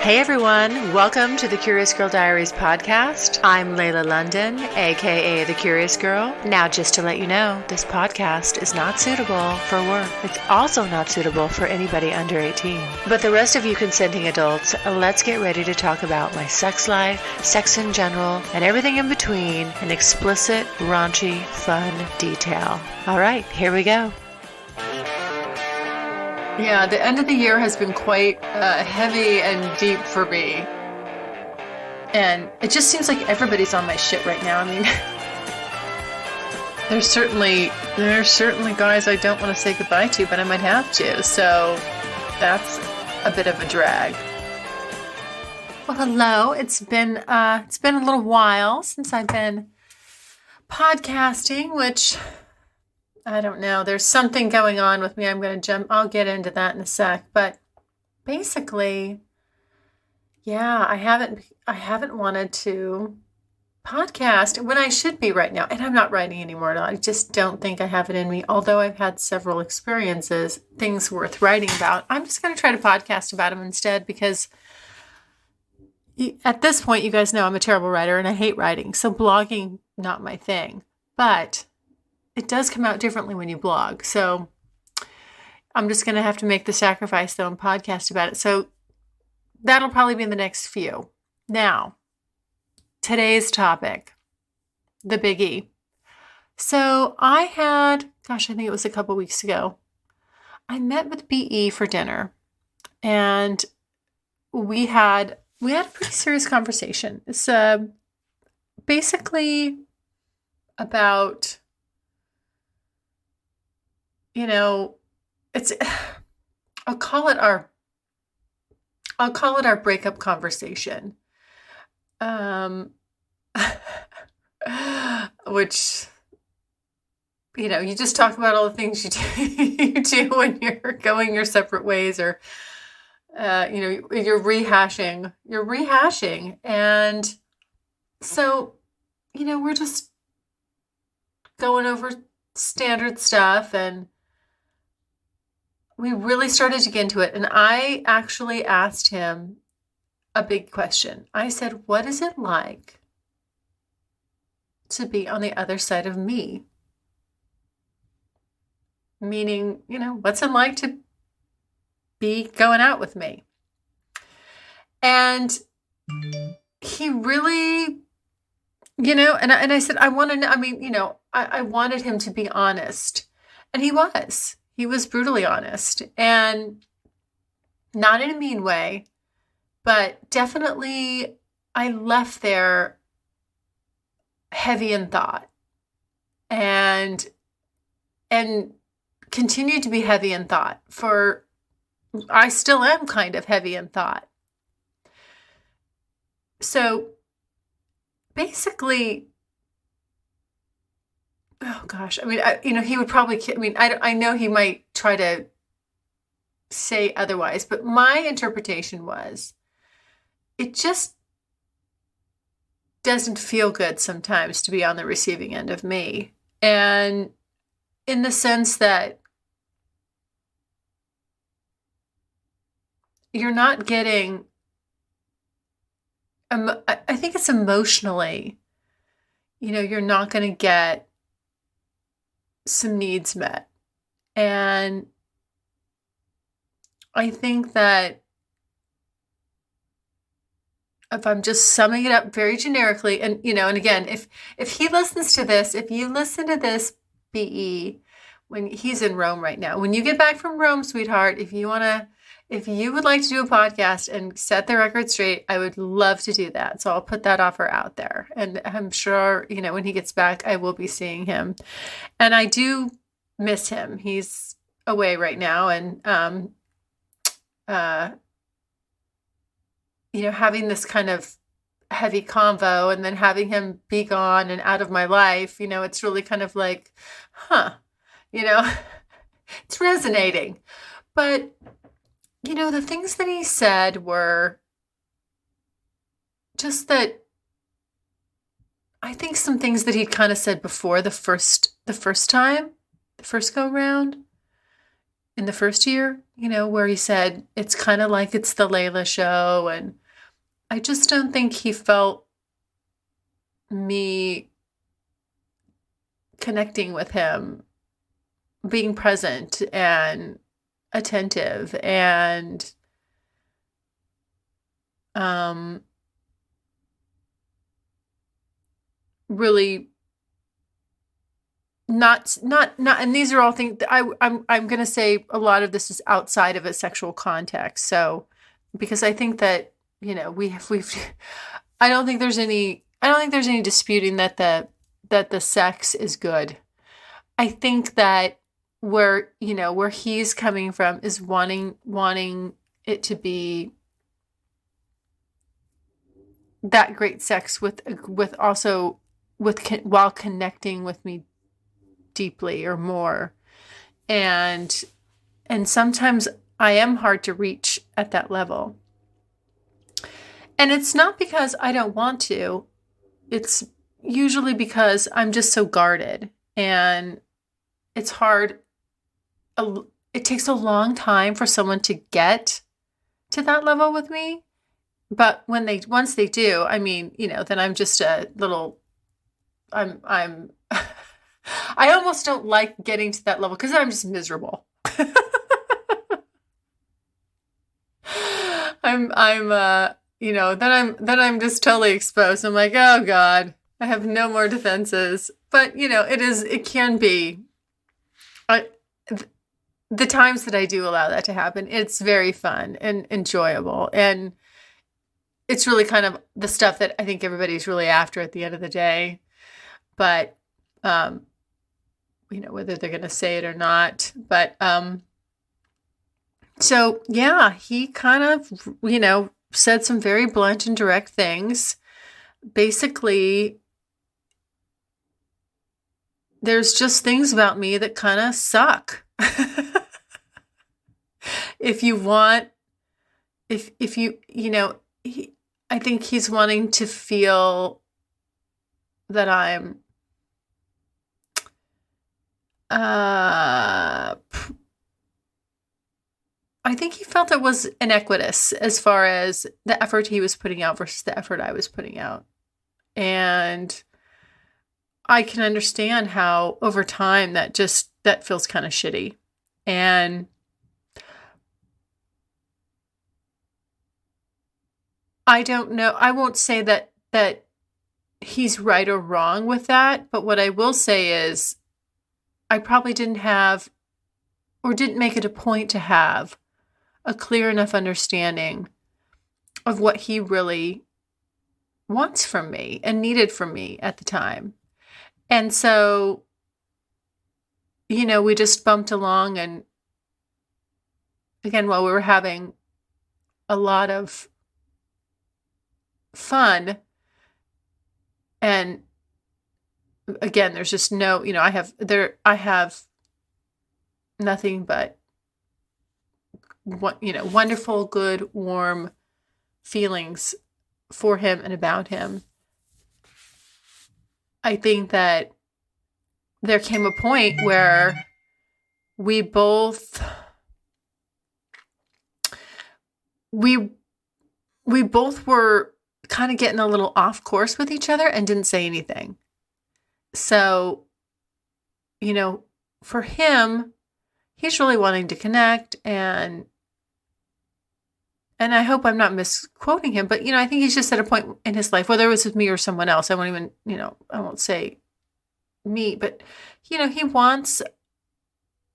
Hey everyone, welcome to the Curious Girl Diaries podcast. I'm Layla London, aka The Curious Girl. Now, just to let you know, this podcast is not suitable for work. It's also not suitable for anybody under 18. But the rest of you consenting adults, let's get ready to talk about my sex life, sex in general, and everything in between in explicit, raunchy, fun detail. All right, here we go. Yeah, the end of the year has been quite heavy and deep for me. And it just seems like everybody's on my shit right now. I mean, there's certainly guys I don't want to say goodbye to, but I might have to. So that's a bit of a drag. Well, hello. It's been a little while since I've been podcasting, which I don't know. There's something going on with me. I'll get into that in a sec. But basically, yeah, I haven't wanted to podcast when I should be right now. And I'm not writing anymore. I just don't think I have it in me. Although I've had several experiences, things worth writing about. I'm just going to try to podcast about them instead because at this point, you guys know I'm a terrible writer and I hate writing. So blogging, not my thing. But it does come out differently when you blog. So I'm just going to have to make the sacrifice, though, and podcast about it. So that'll probably be in the next few. Now, today's topic, the Big E. So I think it was a couple weeks ago, I met with BE for dinner. And we had a pretty serious conversation. It's basically about, I'll call it our breakup conversation. Which, you just talk about all the things you do when you're going your separate ways, or, you're rehashing. And so, we're just going over standard stuff, and we really started to get into it. And I actually asked him a big question. I said, what is it like to be on the other side of me? Meaning, what's it like to be going out with me? And he really, and I said, I want to know, I wanted him to be honest. And he was. He was brutally honest, and not in a mean way, but definitely I left there heavy in thought and continued to be heavy in thought I still am kind of heavy in thought. So basically, oh gosh, he would probably, I know he might try to say otherwise, but my interpretation was, it just doesn't feel good sometimes to be on the receiving end of me. And in the sense that you're not getting, I think it's emotionally, you're not going to get some needs met. And I think that if I'm just summing it up very generically, and and again, if he listens to this, if you listen to this, BE, when he's in Rome right now, when you get back from Rome, sweetheart, if you would like to do a podcast and set the record straight, I would love to do that. So I'll put that offer out there. And I'm sure, when he gets back, I will be seeing him. And I do miss him. He's away right now. And, having this kind of heavy convo and then having him be gone and out of my life, it's really kind of like, it's resonating. But the things that he said were just that I think some things that he'd kind of said before the first go round, in the first year, where he said, it's kind of like it's the Layla show. And I just don't think he felt me connecting with him, being present and attentive and really not, and these are all things that I'm going to say a lot of this is outside of a sexual context. So, because I think that, we've, I don't think there's any disputing that the sex is good. I think that where he's coming from is wanting it to be that great sex with also while connecting with me deeply or more. And sometimes I am hard to reach at that level. And it's not because I don't want to. It's usually because I'm just so guarded, and it's hard. It takes a long time for someone to get to that level with me. But once they do, I mean, then I'm just a little, I'm I almost don't like getting to that level because I'm just miserable. then I'm just totally exposed. I'm like, oh God, I have no more defenses. But it can be. The times that I do allow that to happen, it's very fun and enjoyable, and it's really kind of the stuff that I think everybody's really after at the end of the day. But whether they're going to say it or not. But so yeah, he kind of said some very blunt and direct things. Basically, there's just things about me that kind of suck. If I think he's wanting to feel that I'm I think he felt it was inequitous as far as the effort he was putting out versus the effort I was putting out. And I can understand how over time that feels kind of shitty. And I don't know. I won't say that he's right or wrong with that. But what I will say is I probably didn't have, or didn't make it a point to have, a clear enough understanding of what he really wants from me and needed from me at the time. And so, we just bumped along, and again, while we were having a lot of fun, and again, there's just no, I have nothing but wonderful, good, warm feelings for him and about him. I think that there came a point where we both were kind of getting a little off course with each other and didn't say anything. So, for him, he's really wanting to connect, and I hope I'm not misquoting him, but, I think he's just at a point in his life, whether it was with me or someone else, I won't even, I won't say me, but, he wants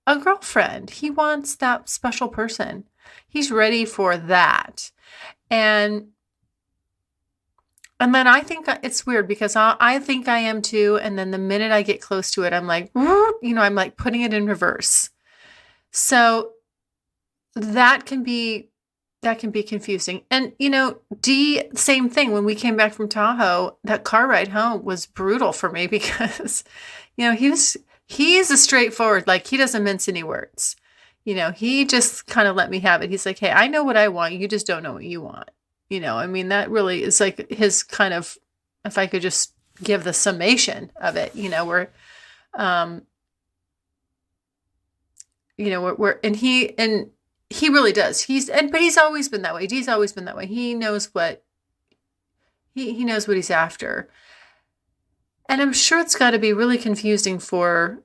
a girlfriend. He wants that special person. He's ready for that. And then I think it's weird because I think I am too. And then the minute I get close to it, I'm like, I'm like putting it in reverse. So that can be confusing. And, D, same thing. When we came back from Tahoe, that car ride home was brutal for me because, he's a straightforward, like he doesn't mince any words. He just kind of let me have it. He's like, hey, I know what I want. You just don't know what you want. That really is like his kind of, if I could just give the summation of it, where, and he really does. But he's always been that way. Dee's always been that way. He knows what he knows what he's after. And I'm sure it's got to be really confusing for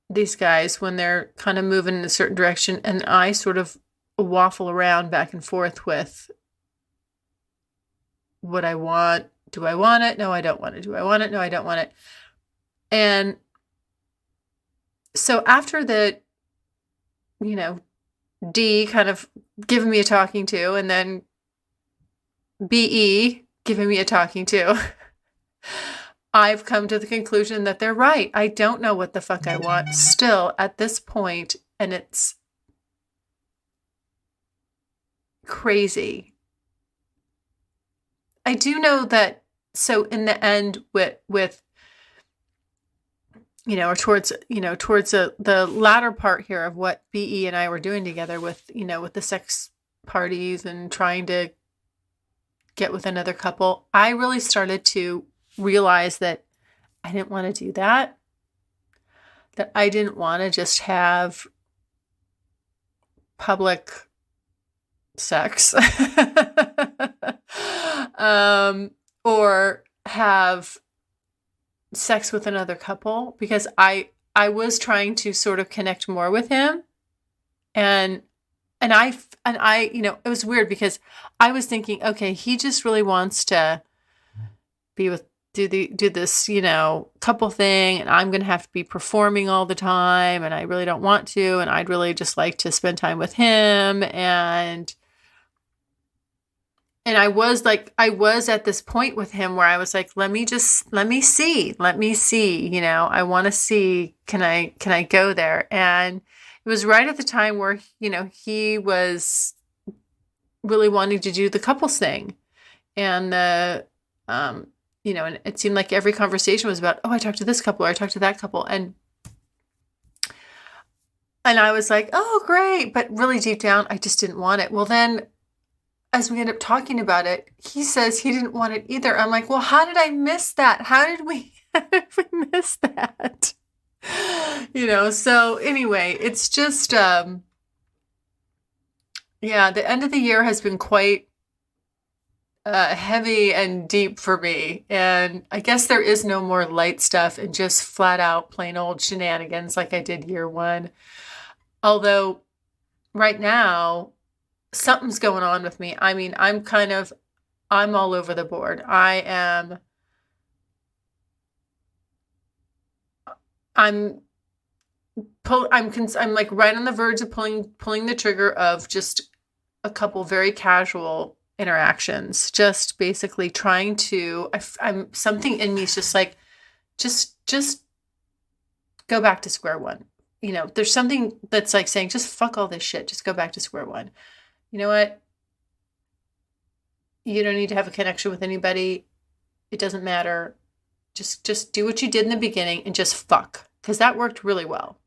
these guys when they're kind of moving in a certain direction and I sort of waffle around back and forth with what I want. Do I want it? No, I don't want it. Do I want it? No, I don't want it. And so after the, D kind of giving me a talking to, and then BE giving me a talking to, I've come to the conclusion that they're right. I don't know what the fuck I want still at this point, and it's crazy. I do know that, so in the end with or towards the latter part here of what BE and I were doing together with the sex parties and trying to get with another couple, I really started to realize that I didn't want to do that. That I didn't want to just have public sex or have sex with another couple, because I was trying to sort of connect more with him, and I it was weird because I was thinking, okay, he just really wants to be with do this couple thing, and I'm gonna have to be performing all the time, and I really don't want to, and I'd really just like to spend time with him, and I was at this point with him where I was like, let me see, I want to see, can I go there? And it was right at the time where, he was really wanting to do the couples thing. And and it seemed like every conversation was about, oh, I talked to this couple, or I talked to that couple. And I was like, oh, great. But really deep down, I just didn't want it. Well, then as we end up talking about it, he says he didn't want it either. I'm like, well, how did I miss that? How did we miss that? So anyway, it's just, the end of the year has been quite heavy and deep for me. And I guess there is no more light stuff and just flat out plain old shenanigans like I did year one. Although right now, something's going on with me. I mean, I'm all over the board. I'm like right on the verge of pulling the trigger of just a couple very casual interactions, just basically trying to, I'm something in me is just like, just go back to square one. There's something that's like saying, just fuck all this shit. Just go back to square one. You know what? You don't need to have a connection with anybody. It doesn't matter. Just do what you did in the beginning and just fuck. Because that worked really well.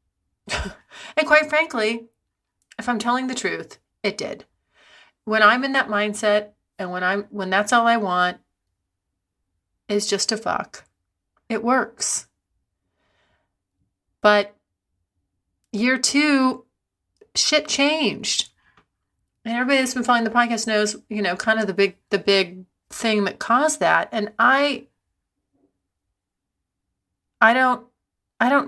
And quite frankly, if I'm telling the truth, it did. When I'm in that mindset and when that's all I want is just to fuck, it works. But year two, shit changed. And everybody that's been following the podcast knows, kind of the big thing that caused that. And I don't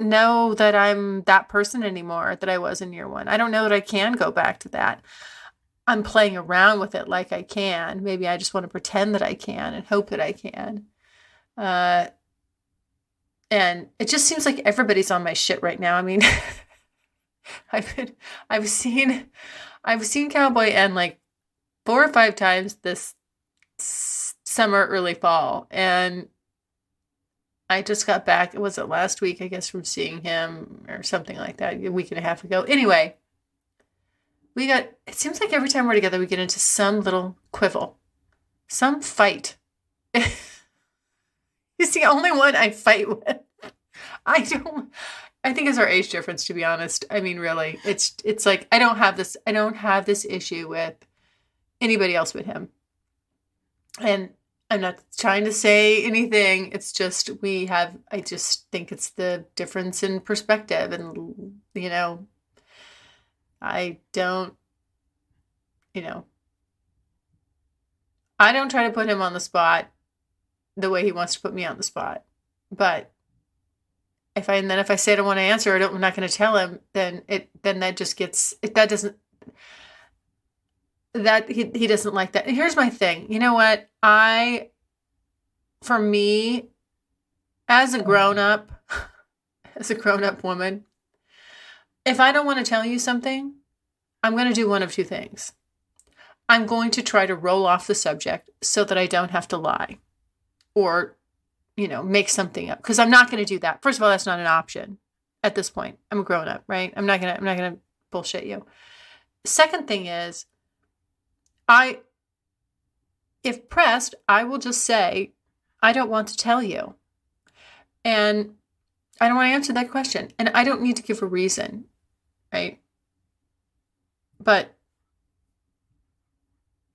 know that I'm that person anymore that I was in year one. I don't know that I can go back to that. I'm playing around with it like I can. Maybe I just want to pretend that I can and hope that I can. And it just seems like everybody's on my shit right now. I mean, I've seen Cowboy end like 4 or 5 times this summer, early fall. And I just got back, was it last week, I guess, from seeing him or something like that, a week and a half ago. Anyway, it seems like every time we're together, we get into some little quibble, some fight. He's the only one I fight with. I think it's our age difference, to be honest. I mean, really, it's like, I don't have this issue with anybody else but him. And I'm not trying to say anything. It's just, I just think it's the difference in perspective and, I don't, I don't try to put him on the spot the way he wants to put me on the spot. But if I say I don't want to answer, I'm not going to tell him, then that just gets, that doesn't, that he doesn't like that. And here's my thing. You know what? For me, as a grown up woman, if I don't want to tell you something, I'm going to do one of two things. I'm going to try to roll off the subject so that I don't have to lie or, make something up, because I'm not going to do that. First of all, that's not an option at this point. I'm a grown up, right? I'm not going to bullshit you. Second thing is, if pressed, I will just say, I don't want to tell you. And I don't want to answer that question. And I don't need to give a reason, right? But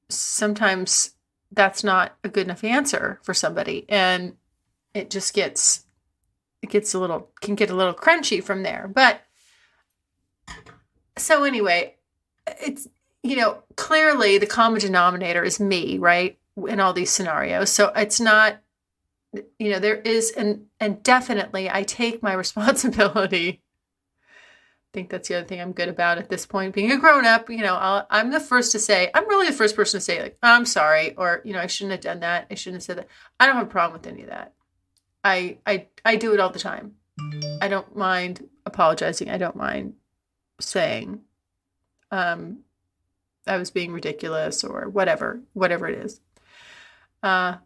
sometimes that's not a good enough answer for somebody. And it just can get a little crunchy from there. But so anyway, it's, clearly the common denominator is me, right? In all these scenarios. So it's not, there is, and definitely I take my responsibility. I think that's the other thing I'm good about at this point, being a grown up. I'm the first to say, I'm really the first person to say, like, I'm sorry, or, I shouldn't have done that. I shouldn't have said that. I don't have a problem with any of that. I do it all the time. I don't mind apologizing. I don't mind saying, I was being ridiculous or whatever it is. But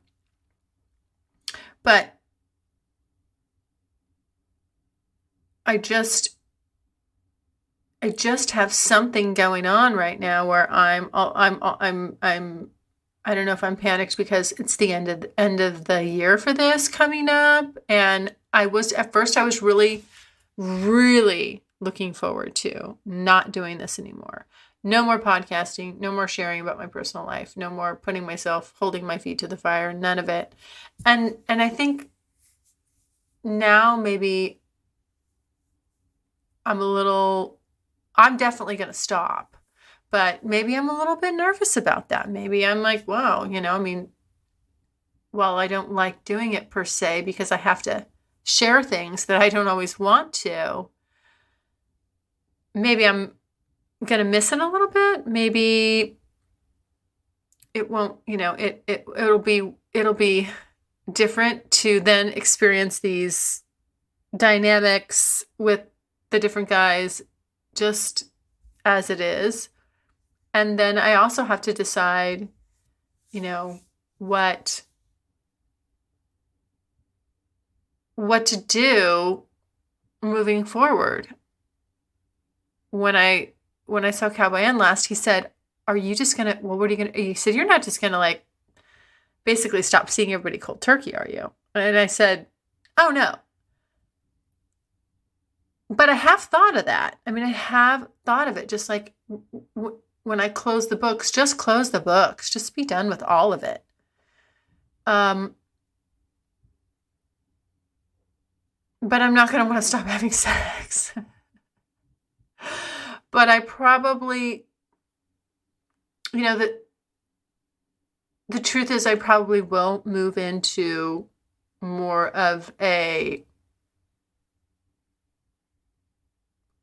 I just have something going on right now where I'm I don't know if I'm panicked because it's the end of the year for this coming up, and at first I was really, really looking forward to not doing this anymore. No more podcasting, no more sharing about my personal life, no more holding my feet to the fire, none of it. And I think now maybe I'm definitely going to stop, but maybe I'm a little bit nervous about that. Maybe I'm like, wow, while I don't like doing it per se because I have to share things that I don't always want to, maybe I'm going to miss it a little bit. Maybe it won't, it'll be different to then experience these dynamics with the different guys just as it is. And then I also have to decide, what to do moving forward. When I saw Cowboy Ann last, he said, are you just going to, well, what are you going to, he said, you're not just going to like basically stop seeing everybody cold turkey, are you? And I said, oh no. But I have thought of that. I mean, I have thought of it, just like when I close the books, just close the books, just be done with all of it. But I'm not going to want to stop having sex. But I probably, the truth is I probably will move into more of a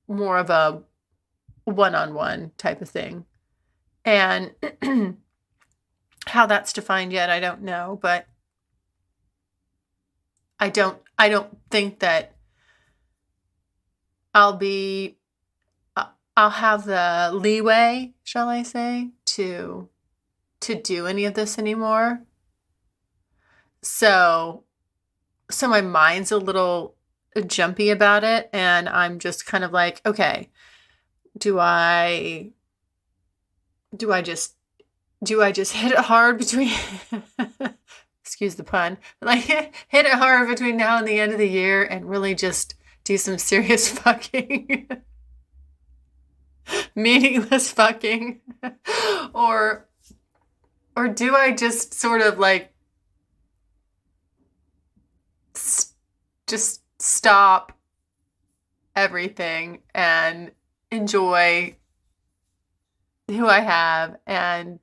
one-on-one type of thing. And how that's defined yet, I don't know, but I don't think that I'll have the leeway, shall I say, to do any of this anymore. So my mind's a little jumpy about it, and I'm just kind of like, okay, do I just hit it hard between excuse the pun, like hit it hard between now and the end of the year and really just do some serious fucking meaningless fucking, or do I just sort of like just stop everything and enjoy who I have and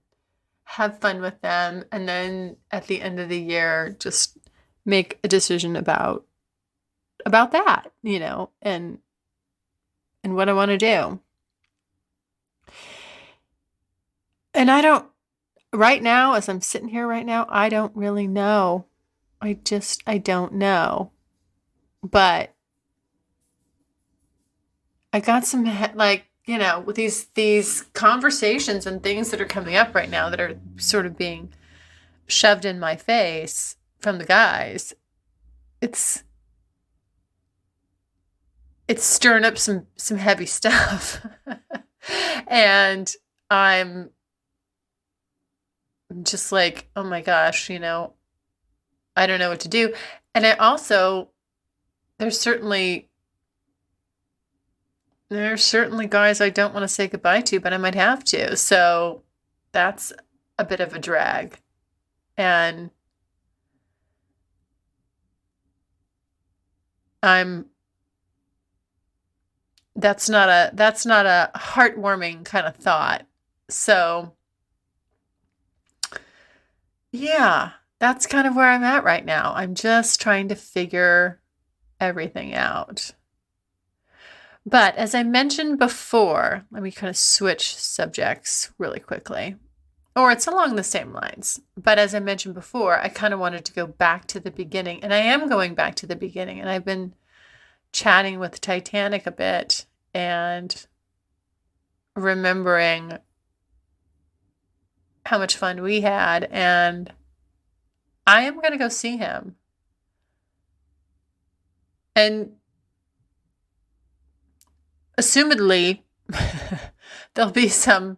have fun with them. And then at the end of the year, just make a decision about that, and what I want to do. And right now, as I'm sitting here right now, I don't really know. I don't know. But I got some, with these conversations and things that are coming up right now that are sort of being shoved in my face from the guys. It's stirring up some heavy stuff. And I'm just like, oh my gosh, I don't know what to do. And there's certainly guys I don't want to say goodbye to, but I might have to. So that's a bit of a drag. And that's not a heartwarming kind of thought. So yeah, that's kind of where I'm at right now. I'm just trying to figure everything out. But as I mentioned before, let me kind of switch subjects really quickly. Or it's along the same lines. But as I mentioned before, I kind of wanted to go back to the beginning. And I am going back to the beginning. And I've been chatting with Titanic a bit and remembering how much fun we had. And I am going to go see him. And assumedly, there'll be some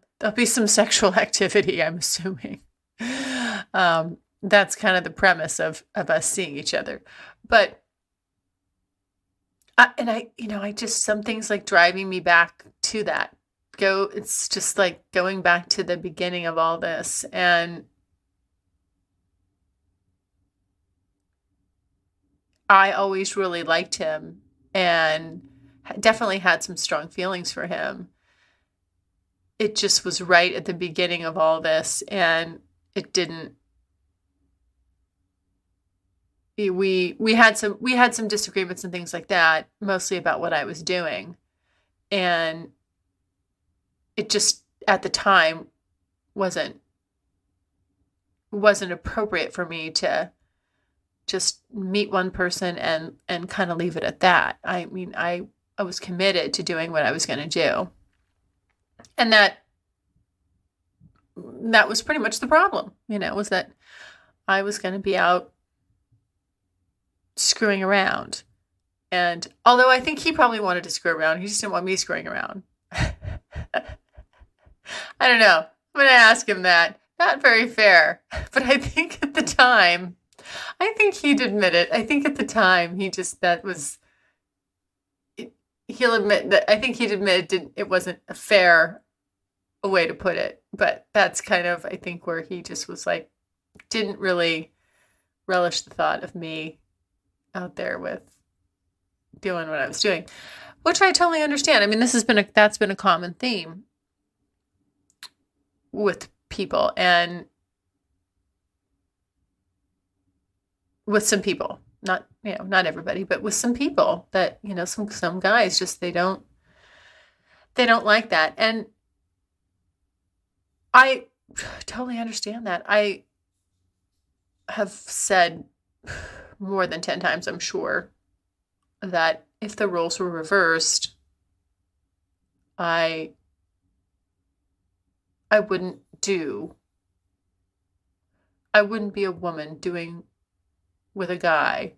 sexual activity, I'm assuming. That's kind of the premise of us seeing each other. But I just, some things like driving me back to that. It's just like going back to the beginning of all this. And I always really liked him and definitely had some strong feelings for him. It just was right at the beginning of all this, and it didn't. We had some disagreements and things like that, mostly about what I was doing, and it just at the time wasn't appropriate for me to just meet one person and kind of leave it at that. I mean, I was committed to doing what I was going to do. And that was pretty much the problem, was that I was going to be out screwing around. And although I think he probably wanted to screw around, he just didn't want me screwing around. I don't know. I'm going to ask him that. Not very fair. But I think at the time, I think he'd admit it. I think at the time, he'll admit that, I think he'd admit it wasn't a fair way to put it. But that's kind of, I think, where he just was like, didn't really relish the thought of me out there with doing what I was doing, which I totally understand. I mean, that's been a common theme with people and with some people, not everybody, but with some people that, some guys just, they don't like that. And I totally understand that. I have said more than 10 times, I'm sure, that if the roles were reversed, I wouldn't be a woman doing with a guy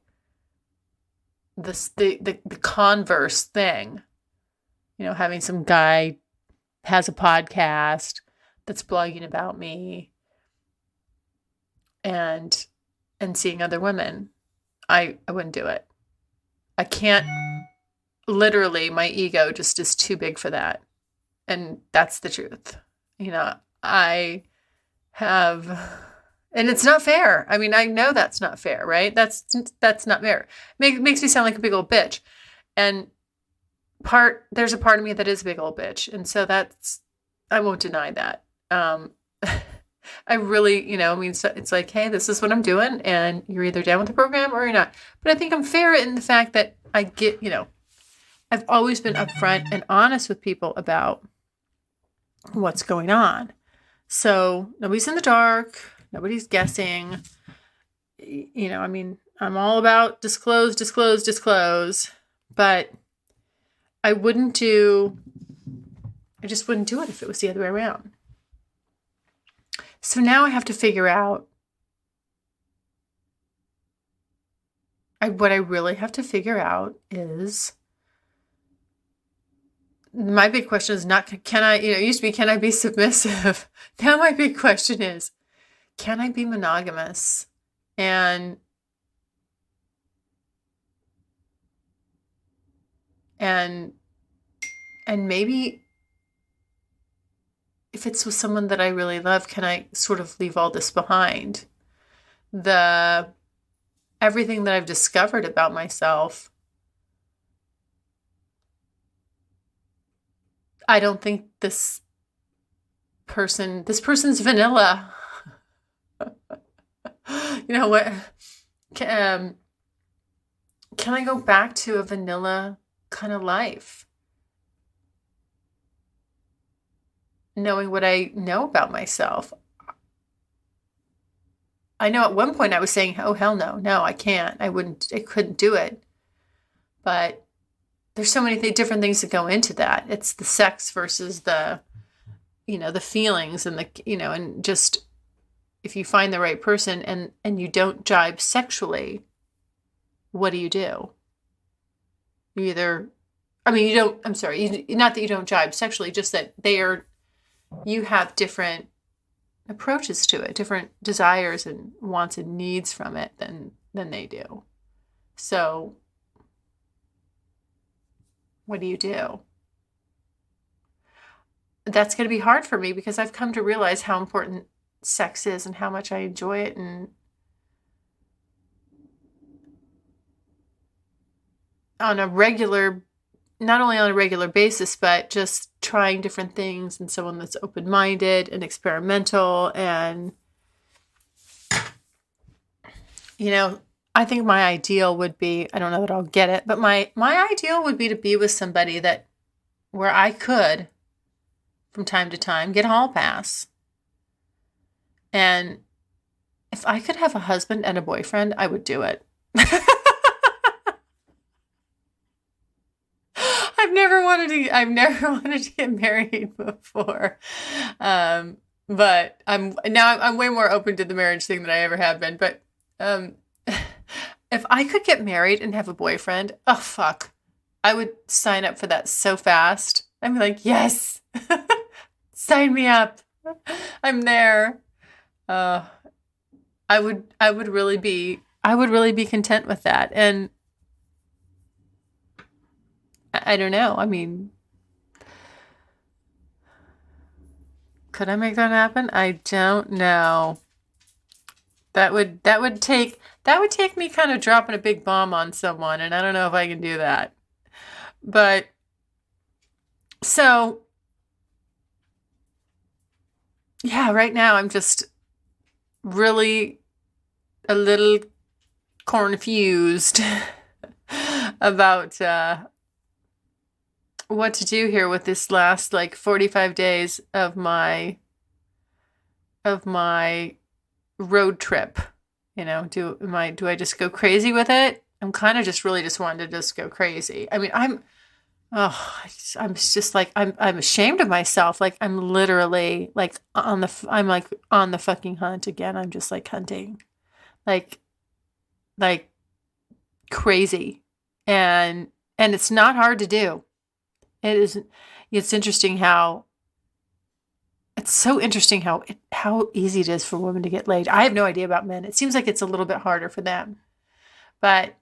the converse thing, having some guy has a podcast that's blogging about me and seeing other women. I wouldn't do it. I can't, literally, my ego just is too big for that. And that's the truth. I have, and it's not fair. I mean, I know that's not fair, right? That's not fair. Makes me sound like a big old bitch. And there's a part of me that is a big old bitch. And so I won't deny that. I really, I mean, so it's like, hey, this is what I'm doing, and you're either down with the program or you're not. But I think I'm fair in the fact that I get, I've always been upfront and honest with people about what's going on. So nobody's in the dark, nobody's guessing. I mean, I'm all about disclose, disclose, disclose, but I just wouldn't do it if it was the other way around. So now I have to figure out, what I really have to figure out is, my big question is not, can I, it used to be, can I be submissive? Now my big question is, can I be monogamous? And maybe if it's with someone that I really love, can I sort of leave all this behind? Everything that I've discovered about myself, I don't think this person's vanilla. You know what? Can I go back to a vanilla kind of life? Knowing what I know about myself. I know at one point I was saying, oh, hell no, I can't. I couldn't do it. But there's so many different things that go into that. It's the sex versus the feelings and and just, if you find the right person and you don't jibe sexually, what do? You either, you don't, I'm sorry, not that you don't jibe sexually, just that you have different approaches to it, different desires and wants and needs from it than they do. So what do you do? That's going to be hard for me because I've come to realize how important sex is and how much I enjoy it, and not only on a regular basis, but just trying different things, and someone that's open-minded and experimental. And, I think my ideal would be, I don't know that I'll get it, but my ideal would be to be with somebody where I could, from time to time, get a hall pass. And if I could have a husband and a boyfriend, I would do it. I've never wanted to get married before. But I'm way more open to the marriage thing than I ever have been. But if I could get married and have a boyfriend, oh fuck, I would sign up for that so fast. I'd be like, yes, sign me up. I'm there. I would really be content with that. And I don't know. I mean, could I make that happen? I don't know. That would take me kind of dropping a big bomb on someone, and I don't know if I can do that. But so yeah, right now I'm just really a little confused about what to do here with this last 45 days of my road trip. Do I just go crazy with it? I'm kind of just wanting to just go crazy. I mean, I'm just I'm ashamed of myself. I'm literally on the fucking hunt again. I'm just hunting, like crazy, and it's not hard to do. It is. It's interesting how. It's so interesting how easy it is for women to get laid. I have no idea about men. It seems like it's a little bit harder for them. But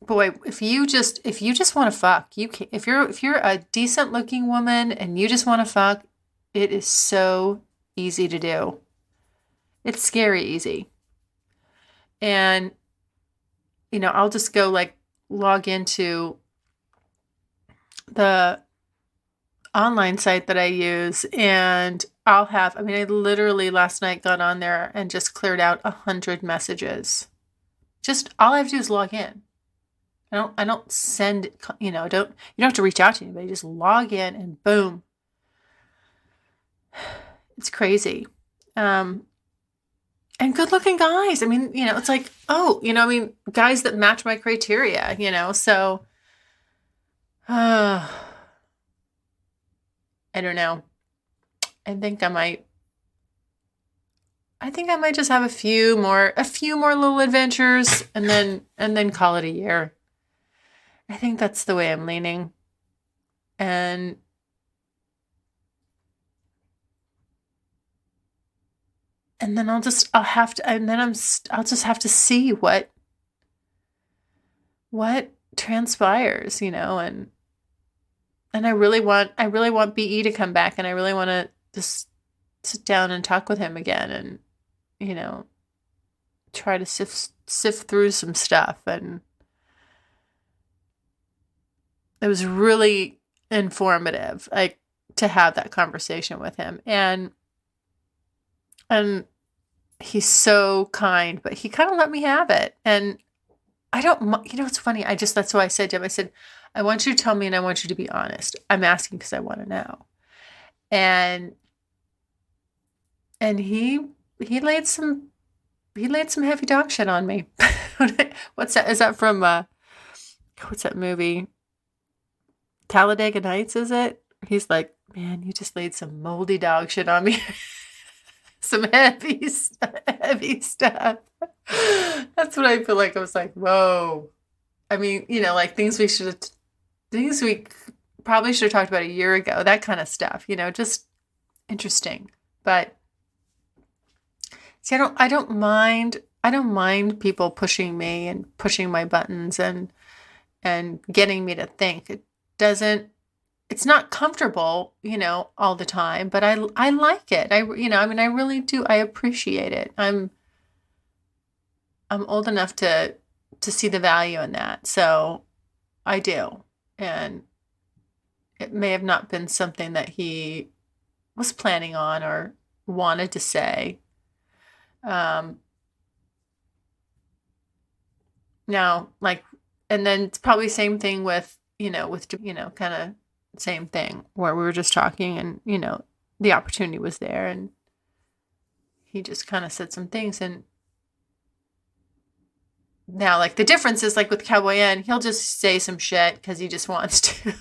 boy, if you just want to fuck, you can. If you're a decent looking woman and you just want to fuck, it is so easy to do. It's scary easy. And I'll just go log into online site that I use, and I literally last night got on there and just cleared out 100 messages. Just all I have to do is log in. I don't send, you don't have to reach out to anybody. Just log in and boom. It's crazy. And good looking guys. I mean, it's like, guys that match my criteria, so, I don't know. I think I might just have a few more little adventures and then call it a year. I think that's the way I'm leaning. And then I'll just have to see what transpires, and I really want BE to come back, and I really want to just sit down and talk with him again, and try to sift through some stuff. And it was really informative, like, to have that conversation with him, and he's so kind, but he kind of let me have it. And I don't, it's funny. That's why I said to him, I said, I want you to tell me, and I want you to be honest. I'm asking because I want to know. And he laid some heavy dog shit on me. What's that? Is that from, what's that movie? Talladega Nights, is it? He's like, man, you just laid some moldy dog shit on me. Some heavy stuff. That's what I feel like. I was like, whoa. I mean, like things we probably should have talked about a year ago, that kind of stuff, just interesting. But see, I don't mind people pushing me and pushing my buttons and getting me to think. It's not comfortable, all the time, but I like it. I really do. I appreciate it. I'm old enough to see the value in that. So I do. And it may have not been something that he was planning on or wanted to say. Now, like, and then it's probably same thing with, kind of same thing where we were just talking and, the opportunity was there and he just kind of said some things. And now, like, the difference is, like, with Cowboy N, he'll just say some shit because he just wants to.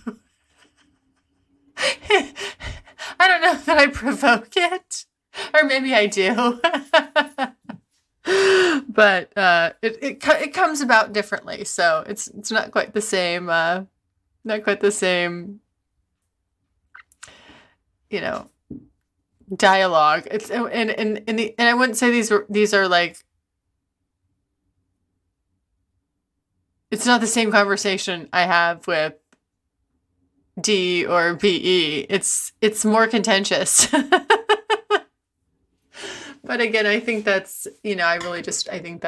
I don't know that I provoke it, or maybe I do. But it comes about differently, so it's not quite the same. Dialogue. It's and I wouldn't say these are like. It's not the same conversation I have with D or BE. It's more contentious. But again, I think that's, I think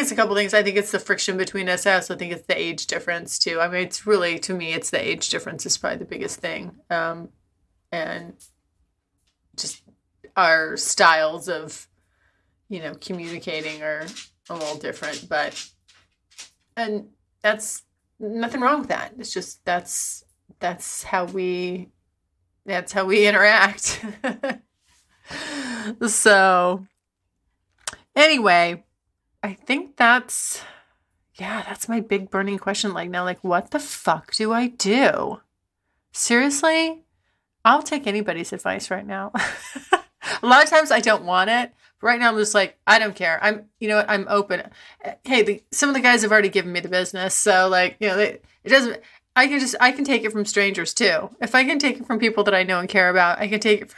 it's a couple things. I think it's the friction between us. I also think it's the age difference too. I mean, it's really, to me, it's the age difference is probably the biggest thing. And just our styles of, communicating are a little different, and that's nothing wrong with that. It's just, that's how we interact. So anyway, I think that's my big burning question. Like now, like, what the fuck do I do? Seriously? I'll take anybody's advice right now. A lot of times I don't want it. But right now I'm just like, I don't care. I'm open. Hey, some of the guys have already given me the business. So like, it doesn't, I can take it from strangers too. If I can take it from people that I know and care about, I can take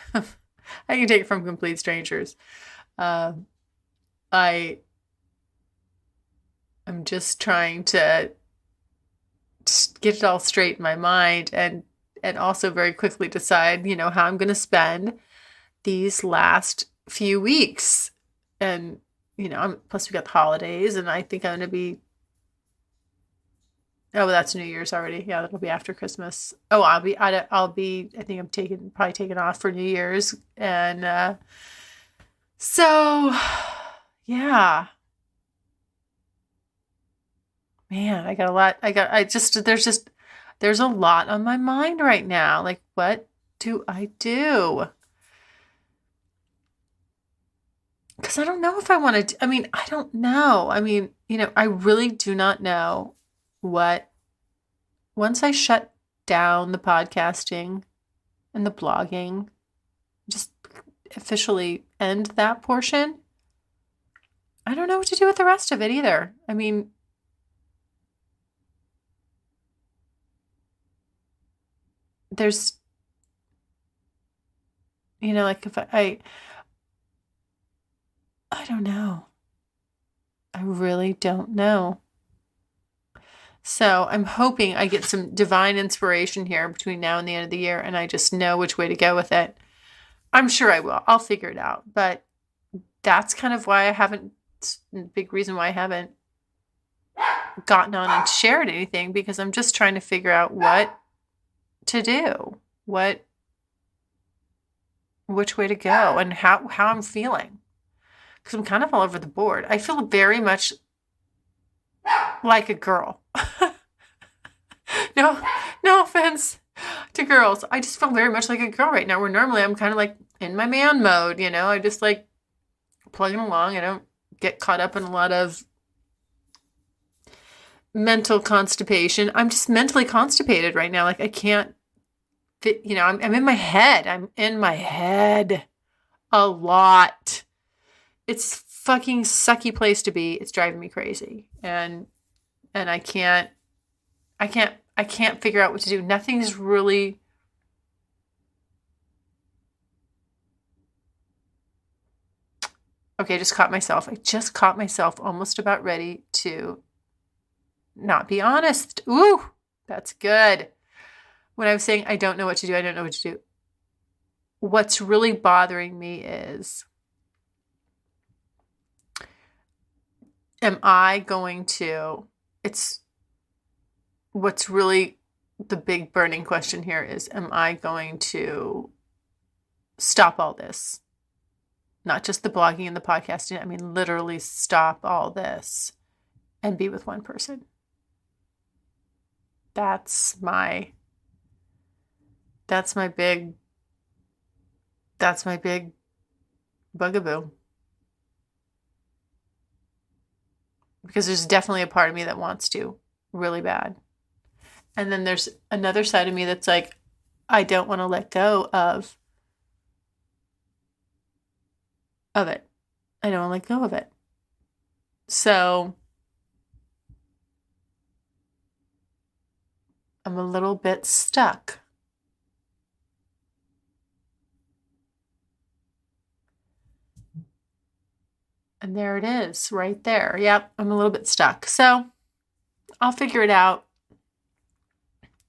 it from complete strangers. I'm just trying to just get it all straight in my mind and also very quickly decide, how I'm going to spend these last few weeks. And, plus we got the holidays, and I think I'm going to be Oh, that's New Year's already. Yeah, that'll be after Christmas. Oh, I think probably taking off for New Year's. And so, yeah, man, I got a lot. There's a lot on my mind right now. Like, what do I do? Because I don't know if I want to, I mean, I don't know. I mean, I really do not know once I shut down the podcasting and the blogging, just officially end that portion, I don't know what to do with the rest of it either. I mean, there's, like if I don't know. I really don't know. So I'm hoping I get some divine inspiration here between now and the end of the year, and I just know which way to go with it. I'm sure I will. I'll figure it out. But that's kind of why big reason why I haven't gotten on and shared anything, because I'm just trying to figure out what to do, which way to go, and how I'm feeling. Because I'm kind of all over the board. I feel very much like a girl. No offense to girls. I just feel very much like a girl right now, where normally I'm kind of like in my man mode, I just like plugging along. I don't get caught up in a lot of mental constipation. I'm just mentally constipated right now. Like I can't fit, I'm in my head. I'm in my head a lot. It's fucking sucky place to be. It's driving me crazy. And I can't figure out what to do. Nothing's really okay. I just caught myself almost about ready to not be honest. Ooh, that's good. When I was saying I don't know what to do, what's really bothering me is, what's really the big burning question here is, am I going to stop all this? Not just the blogging and the podcasting. I mean, literally stop all this and be with one person. That's my big bugaboo. Because there's definitely a part of me that wants to really bad. And then there's another side of me that's like, I don't want to let go of it. I don't want to let go of it. So I'm a little bit stuck. And there it is, right there. Yep, I'm a little bit stuck. So I'll figure it out.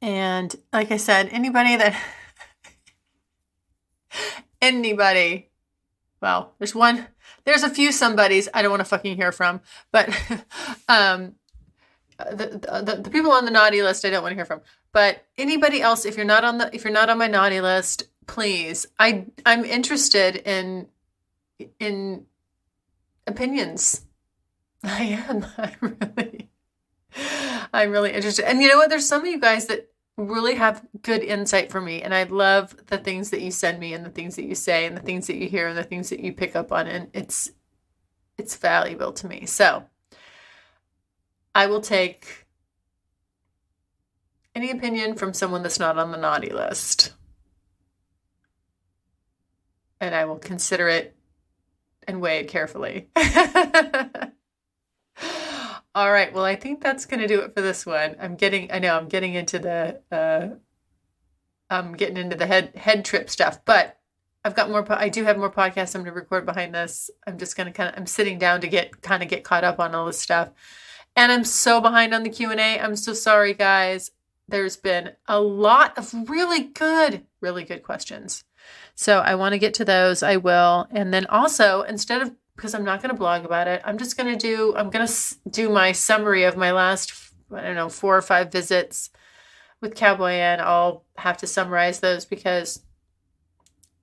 And like I said, well, there's a few somebodies I don't want to fucking hear from, but the people on the naughty list I don't want to hear from. But anybody else, if you're not on my naughty list, please, I'm interested in opinions. I am. I'm really interested. And you know what? There's some of you guys that really have good insight for me. And I love the things that you send me and the things that you say and the things that you hear and the things that you pick up on. And it's valuable to me. So I will take any opinion from someone that's not on the naughty list. And I will consider it and weigh it carefully. All right. Well, I think that's going to do it for this one. I'm getting into the head trip stuff, but I've got more. I do have more podcasts I'm going to record behind this. I'm just going to I'm sitting down to get caught up on all this stuff. And I'm so behind on the Q&A. I'm so sorry, guys. There's been a lot of really good questions. So I want to get to those. I will. And then also, because I'm not going to blog about it, I'm going to do my summary of my last I don't know, 4 or 5 visits with Cowboy Ann. I'll have to summarize those because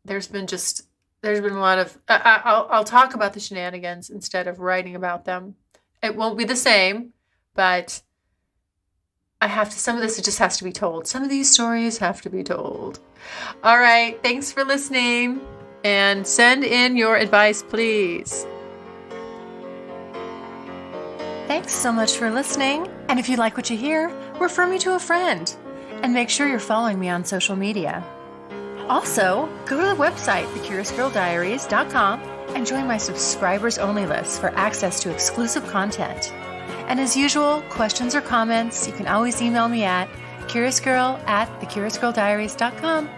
there's been a lot of, I'll talk about the shenanigans instead of writing about them. It won't be the same, but some of this, it just has to be told. Some of these stories have to be told. All right. Thanks for listening, and send in your advice, please. Thanks so much for listening. And if you like what you hear, refer me to a friend. And make sure you're following me on social media. Also, go to the website, thecuriousgirldiaries.com, and join my subscribers only list for access to exclusive content. And as usual, questions or comments, you can always email me at curiousgirl@thecuriousgirldiaries.com.